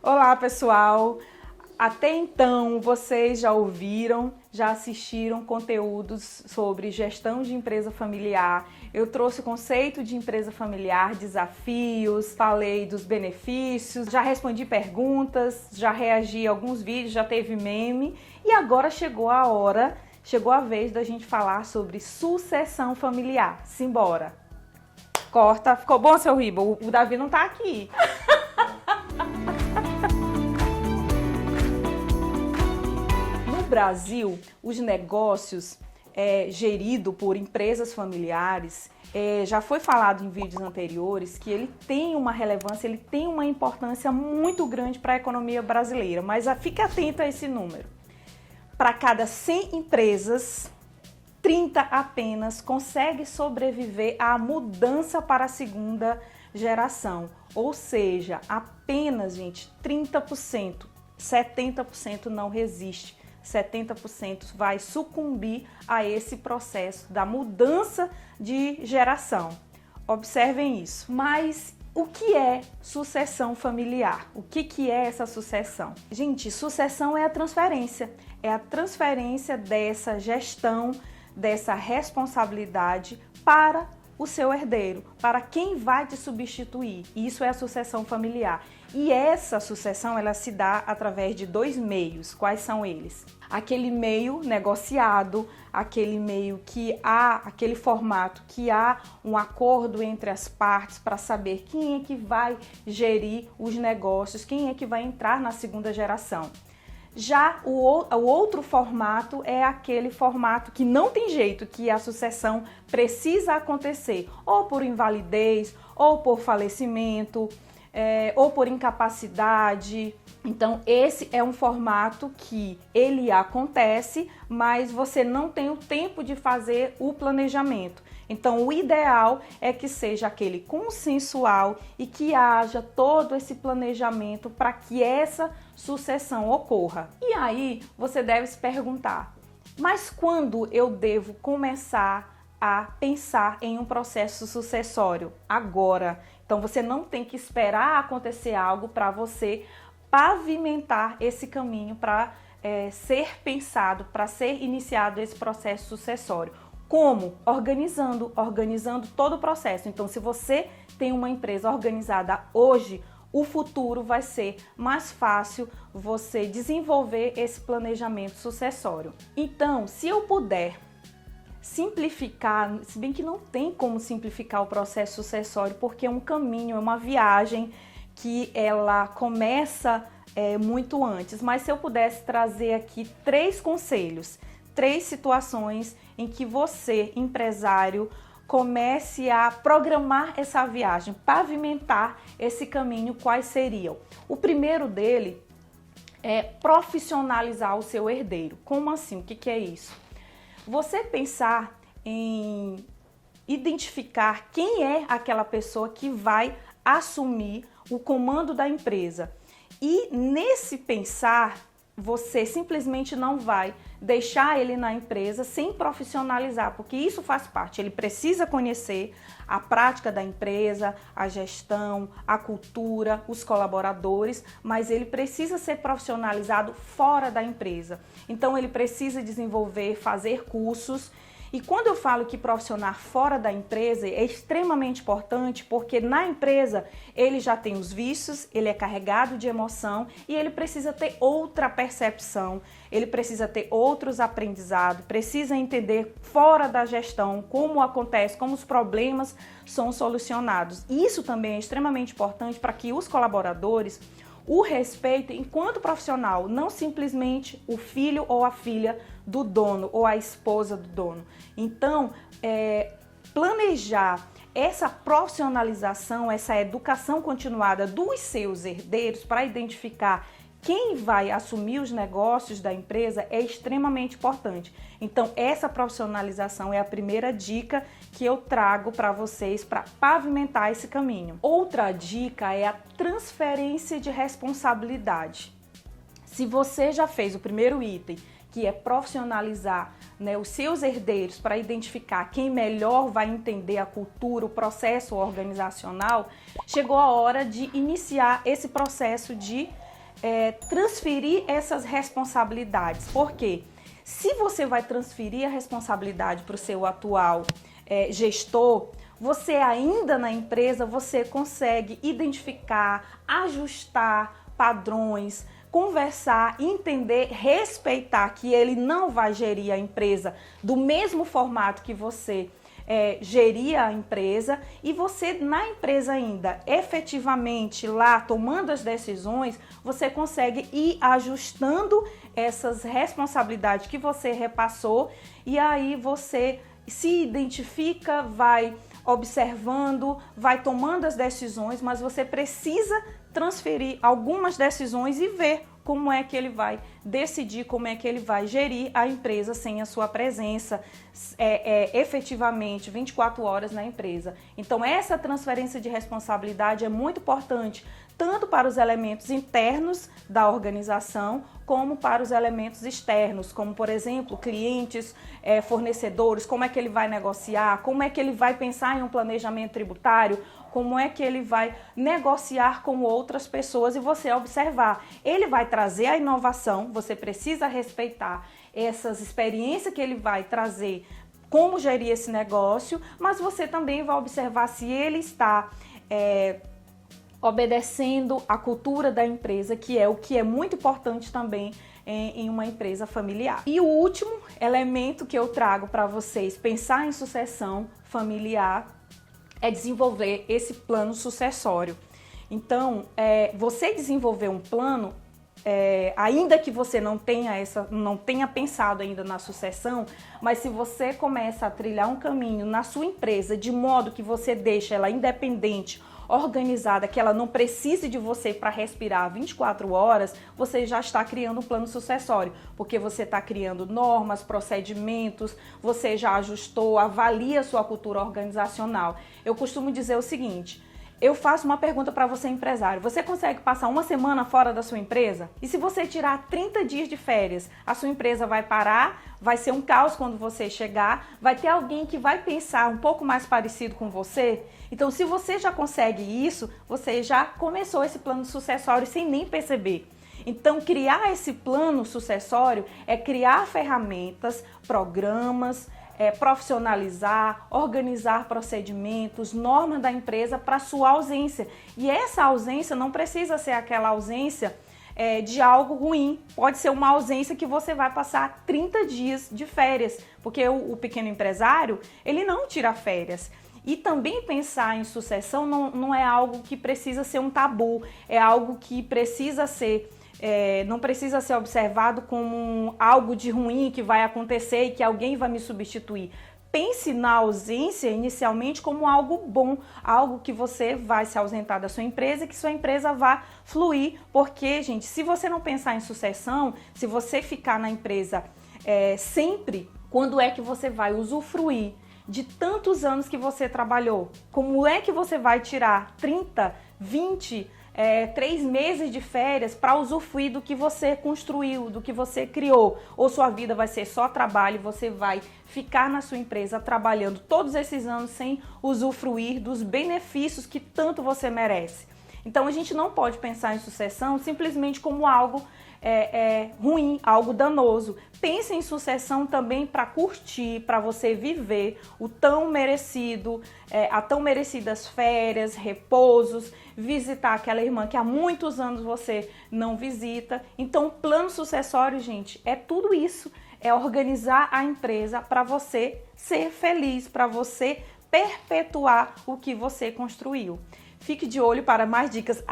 Olá, pessoal! Até então, vocês já ouviram, já assistiram conteúdos sobre gestão de empresa familiar. Eu trouxe o conceito de empresa familiar, desafios, falei dos benefícios, já respondi perguntas, já reagi a alguns vídeos, já teve meme. E agora chegou a vez da gente falar sobre sucessão familiar. Simbora! Corta. Ficou bom, seu Ribo? O Davi não tá aqui. No Brasil, os negócios geridos por empresas familiares, já foi falado em vídeos anteriores que ele tem uma relevância, ele tem uma importância muito grande para a economia brasileira, mas fique atento a esse número. Para cada 100 empresas, 30 apenas consegue sobreviver à mudança para a segunda geração. Ou seja, apenas, gente, 30%, 70% não resiste. 70% vai sucumbir a esse processo da mudança de geração. Observem isso. Mas o que é sucessão familiar? O que é essa sucessão? Gente, sucessão é a transferência. É a transferência dessa gestão, dessa responsabilidade para o seu herdeiro, para quem vai te substituir. Isso é a sucessão familiar. E essa sucessão, ela se dá através de dois meios. Quais são eles? Aquele meio negociado, aquele meio que há, aquele formato que há um acordo entre as partes para saber quem é que vai gerir os negócios, quem é que vai entrar na segunda geração. Já o outro formato é aquele formato que não tem jeito, que a sucessão precisa acontecer, ou por invalidez, ou por falecimento, ou por incapacidade. Então, esse é um formato que ele acontece, mas você não tem o tempo de fazer o planejamento. Então, o ideal é que seja aquele consensual e que haja todo esse planejamento para que essa sucessão ocorra. E aí, você deve se perguntar, mas quando eu devo começar a pensar em um processo sucessório? Agora. Então, você não tem que esperar acontecer algo para você pavimentar esse caminho para ser pensado, para ser iniciado esse processo sucessório. Como? Organizando todo o processo. Então, se você tem uma empresa organizada hoje, o futuro vai ser mais fácil você desenvolver esse planejamento sucessório. Então, se eu puder simplificar, se bem que não tem como simplificar o processo sucessório, porque é um caminho, é uma viagem que ela começa muito antes, mas se eu pudesse trazer aqui 3 conselhos, 3 situações em que você, empresário, comece a programar essa viagem, pavimentar esse caminho, quais seriam? O primeiro dele é profissionalizar o seu herdeiro. Como assim? O que é isso? Você pensar em identificar quem é aquela pessoa que vai assumir o comando da empresa. E nesse pensar, você simplesmente não vai deixar ele na empresa sem profissionalizar, porque isso faz parte. Ele precisa conhecer a prática da empresa, a gestão, a cultura, os colaboradores, mas ele precisa ser profissionalizado fora da empresa. Então ele precisa desenvolver, fazer cursos. E quando eu falo que profissional fora da empresa é extremamente importante, porque na empresa ele já tem os vícios, ele é carregado de emoção e ele precisa ter outra percepção, ele precisa ter outros aprendizados, precisa entender fora da gestão como acontece, como os problemas são solucionados. Isso também é extremamente importante para que os colaboradores o respeitem enquanto profissional, não simplesmente o filho ou a filha do dono ou a esposa do dono. Então, planejar essa profissionalização, essa educação continuada dos seus herdeiros para identificar quem vai assumir os negócios da empresa é extremamente importante. Então, essa profissionalização é a primeira dica que eu trago para vocês para pavimentar esse caminho. Outra dica é a transferência de responsabilidade. Se você já fez o primeiro item, que é profissionalizar, né, os seus herdeiros para identificar quem melhor vai entender a cultura, o processo organizacional, chegou a hora de iniciar esse processo de transferir essas responsabilidades. Por quê? Se você vai transferir a responsabilidade para o seu atual gestor, você ainda na empresa, você consegue identificar, ajustar padrões, conversar, entender, respeitar que ele não vai gerir a empresa do mesmo formato que você gerir a empresa, e você na empresa ainda efetivamente lá tomando as decisões, você consegue ir ajustando essas responsabilidades que você repassou, e aí você se identifica, vai observando, vai tomando as decisões, mas você precisa transferir algumas decisões e ver como é que ele vai decidir, como é que ele vai gerir a empresa sem a sua presença efetivamente 24 horas na empresa. Então essa transferência de responsabilidade é muito importante, tanto para os elementos internos da organização, como para os elementos externos, como por exemplo, clientes, fornecedores, como é que ele vai negociar, como é que ele vai pensar em um planejamento tributário, como é que ele vai negociar com outras pessoas, e você observar. Ele vai trazer a inovação, você precisa respeitar essas experiências que ele vai trazer, como gerir esse negócio, mas você também vai observar se ele está obedecendo a cultura da empresa, que é o que é muito importante também em uma empresa familiar. E o último elemento que eu trago para vocês pensar em sucessão familiar é desenvolver esse plano sucessório. Então, você desenvolver um plano, ainda que você não tenha pensado ainda na sucessão, mas se você começa a trilhar um caminho na sua empresa de modo que você deixa ela independente, organizada, que ela não precise de você para respirar 24 horas, você já está criando um plano sucessório, porque você está criando normas, procedimentos, você já ajustou, avalia a sua cultura organizacional. Eu costumo dizer o seguinte: eu faço uma pergunta para você, empresário. Você consegue passar uma semana fora da sua empresa? E se você tirar 30 dias de férias, a sua empresa vai parar, vai ser um caos quando você chegar, vai ter alguém que vai pensar um pouco mais parecido com você? Então, se você já consegue isso, você já começou esse plano sucessório sem nem perceber. Então, criar esse plano sucessório é criar ferramentas, programas, profissionalizar, organizar procedimentos, normas da empresa para sua ausência. E essa ausência não precisa ser aquela ausência de algo ruim. Pode ser uma ausência que você vai passar 30 dias de férias, porque o pequeno empresário, ele não tira férias. E também pensar em sucessão não é algo que precisa ser um tabu, é algo que precisa ser não precisa ser observado como algo de ruim que vai acontecer e que alguém vai me substituir. Pense na ausência inicialmente como algo bom, algo que você vai se ausentar da sua empresa e que sua empresa vá fluir. Porque, gente, se você não pensar em sucessão, se você ficar na empresa sempre, quando é que você vai usufruir de tantos anos que você trabalhou? Como é que você vai tirar 30, 20, 3 meses de férias para usufruir do que você construiu, do que você criou? Ou sua vida vai ser só trabalho e você vai ficar na sua empresa trabalhando todos esses anos sem usufruir dos benefícios que tanto você merece? Então a gente não pode pensar em sucessão simplesmente como algo ruim, algo danoso. Pense em sucessão também para curtir, para você viver o tão merecido, a tão merecidas férias, repousos, visitar aquela irmã que há muitos anos você não visita. Então, plano sucessório, gente, é tudo isso. É organizar a empresa para você ser feliz, para você perpetuar o que você construiu. Fique de olho para mais dicas.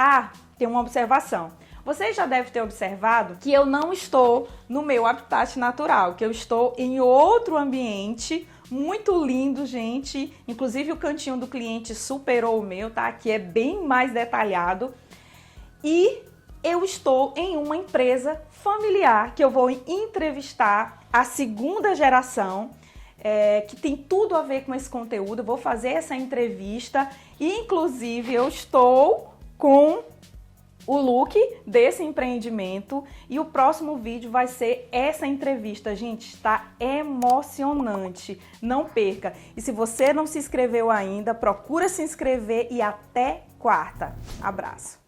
Tem uma observação. Você já deve ter observado que eu não estou no meu habitat natural, que eu estou em outro ambiente muito lindo, gente. Inclusive o cantinho do cliente superou o meu, tá? Aqui é bem mais detalhado. E eu estou em uma empresa familiar que eu vou entrevistar a segunda geração, que tem tudo a ver com esse conteúdo. Eu vou fazer essa entrevista e, inclusive, eu estou com o look desse empreendimento e o próximo vídeo vai ser essa entrevista. Gente, está emocionante, não perca. E se você não se inscreveu ainda, procura se inscrever e até quarta. Abraço.